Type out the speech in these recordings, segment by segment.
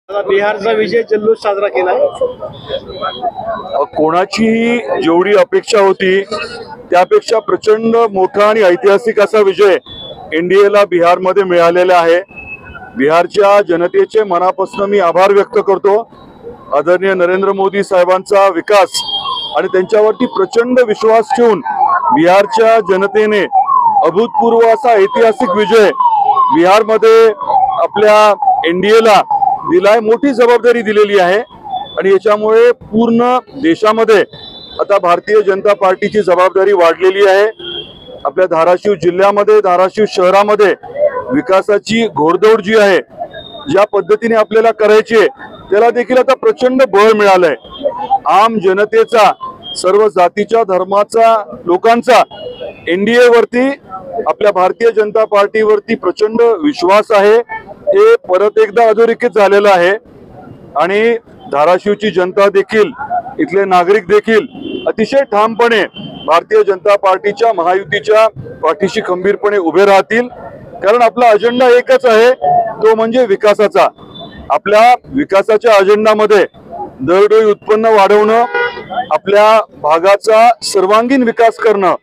बिहारचा विजय जल्लोष साजरा केला। कोणाचीही जेवढी अपेक्षा होती त्यापेक्षा प्रचंड मोठा आणि ऐतिहासिक असा विजय एनडीएला बिहारमध्ये मिळालेला आहे। बिहारच्या जनतेचे मनापासून मी आभार व्यक्त करतो। आदरणीय नरेंद्र मोदी साहेबांचा विकास आणि त्यांच्यावरती प्रचंड विश्वास ठेवून बिहारच्या जनतेने अभूतपूर्व असा ऐतिहासिक विजय बिहारमध्ये आपल्या एनडीएला दिलाय। मोठी जबाबदारी दिलेली आहे आणि याच्यामुळे पूर्ण देशामध्ये आता भारतीय जनता पार्टीची जबाबदारी वाढलेली आहे। आपल्या धाराशिव जिल्ह्यामध्ये, धाराशिव शहरामध्ये विकासाची घोडदौड जी आहे, ज्या पद्धतीने आपल्याला करायची आहे त्याला देखील आता प्रचंड बळ मिळालंय। आम जनतेचा, सर्व जातीच्या धर्माचा लोकांचा एनडीए वरती, आपल्या भारतीय जनता पार्टीवरती प्रचंड विश्वास आहे। हे परत एकदा अधोरेखित झालेलं आहे आणि धाराशिवची जनता देखील, इथले नागरिक देखील अतिशय ठामपणे भारतीय जनता पार्टीच्या, महायुतीच्या पाठीशी खंबीरपणे उभे राहतील। कारण आपला अजेंडा एकच आहे, तो म्हणजे विकासाचा। आपल्या विकासाच्या अजेंडामध्ये दरडोई उत्पन्न वाढवणं, आपल्या भागाचा सर्वांगीण विकास करणं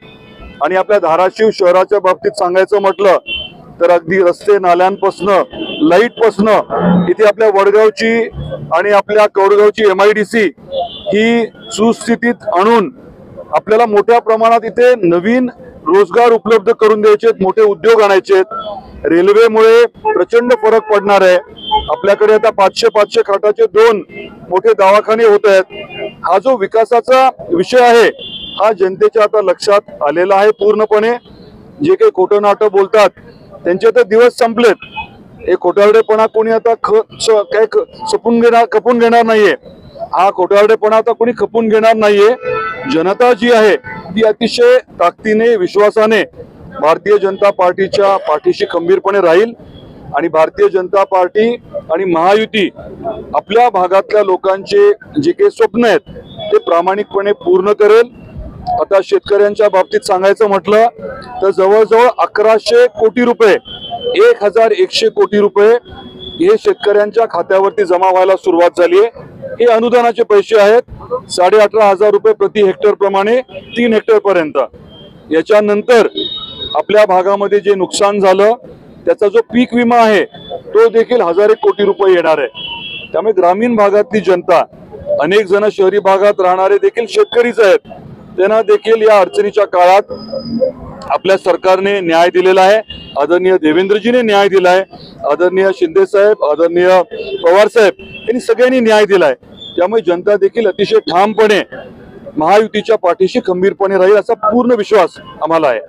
आणि आपल्या धाराशिव शहराच्या बाबतीत सांगायचं म्हटलं तर अगदी रस्ते नाल्यांपासून, लाईटपासून, इथे आपल्या वडगावची आणि आपल्या कौडगावची MIDC ही सुस्थितीत आणून आपल्याला मोठ्या प्रमाणात इथे नवीन रोजगार उपलब्ध करून द्यायचे, मोठे उद्योग आणायचे। रेल्वेमुळे प्रचंड फरक पडणार आहे। आपल्याकडे आता 500 खाटाचे 2 मोठे दवाखाने होत आहेत। हा जो विकासाचा विषय आहे हा जनतेच्या आता लक्षात आलेला आहे पूर्णपणे। जे काही खोटं नाटं बोलतात त्यांचे तर दिवस संपलेत। हे खोटारडेपणा कोणी आता खपून घेणार नाहीये। हा खोटारडेपणा आता कोणी खपून घेणार नाहीये। जनता जी आहे ती अतिशय ताकदीने, विश्वासाने भारतीय जनता पार्टीच्या पाठीशी खंबीरपणे राहील आणि भारतीय जनता पार्टी आणि महायुती आपल्या भागातल्या लोकांचे जे काही स्वप्न आहेत ते प्रामाणिकपणे पूर्ण करेल। आता शेतकऱ्यांच्या बाबतीत सांगायचं म्हटलं तर जवळजवळ 1100 कोटी रुपये, 1100 कोटी रुपये हे शेतकऱ्यांच्या खात्यावरती जमा व्हायला सुरुवात झाली आहे। हे अनुदानाचे पैसे आहेत, 18,500 रुपये प्रति हेक्टर प्रमाणे 3 हेक्टर पर्यंत। याच्यानंतर आपल्या भागामध्ये जे नुकसान झालं त्याचा जो पीक विमा आहे तो देखील 1000 कोटी रुपये येणार आहे। त्यामुळे ग्रामीण भागातली जनता, अनेक जण शहरी भागात राहणारे देखील शेतकरीच आहेत, त्यांना देखील या अडचणीच्या काळात आपल्या सरकारने न्याय दिलेला आहे। आदरणीय देवेंद्रजीने न्याय दिलाय, आदरणीय शिंदे साहेब, आदरणीय पवार साहेब यांनी सगळ्यांनी न्याय दिलाय। त्यामुळे जनता देखील अतिशय ठामपणे महायुतीच्या पाठीशी खंबीरपणे राहील असा पूर्ण विश्वास आम्हाला आहे।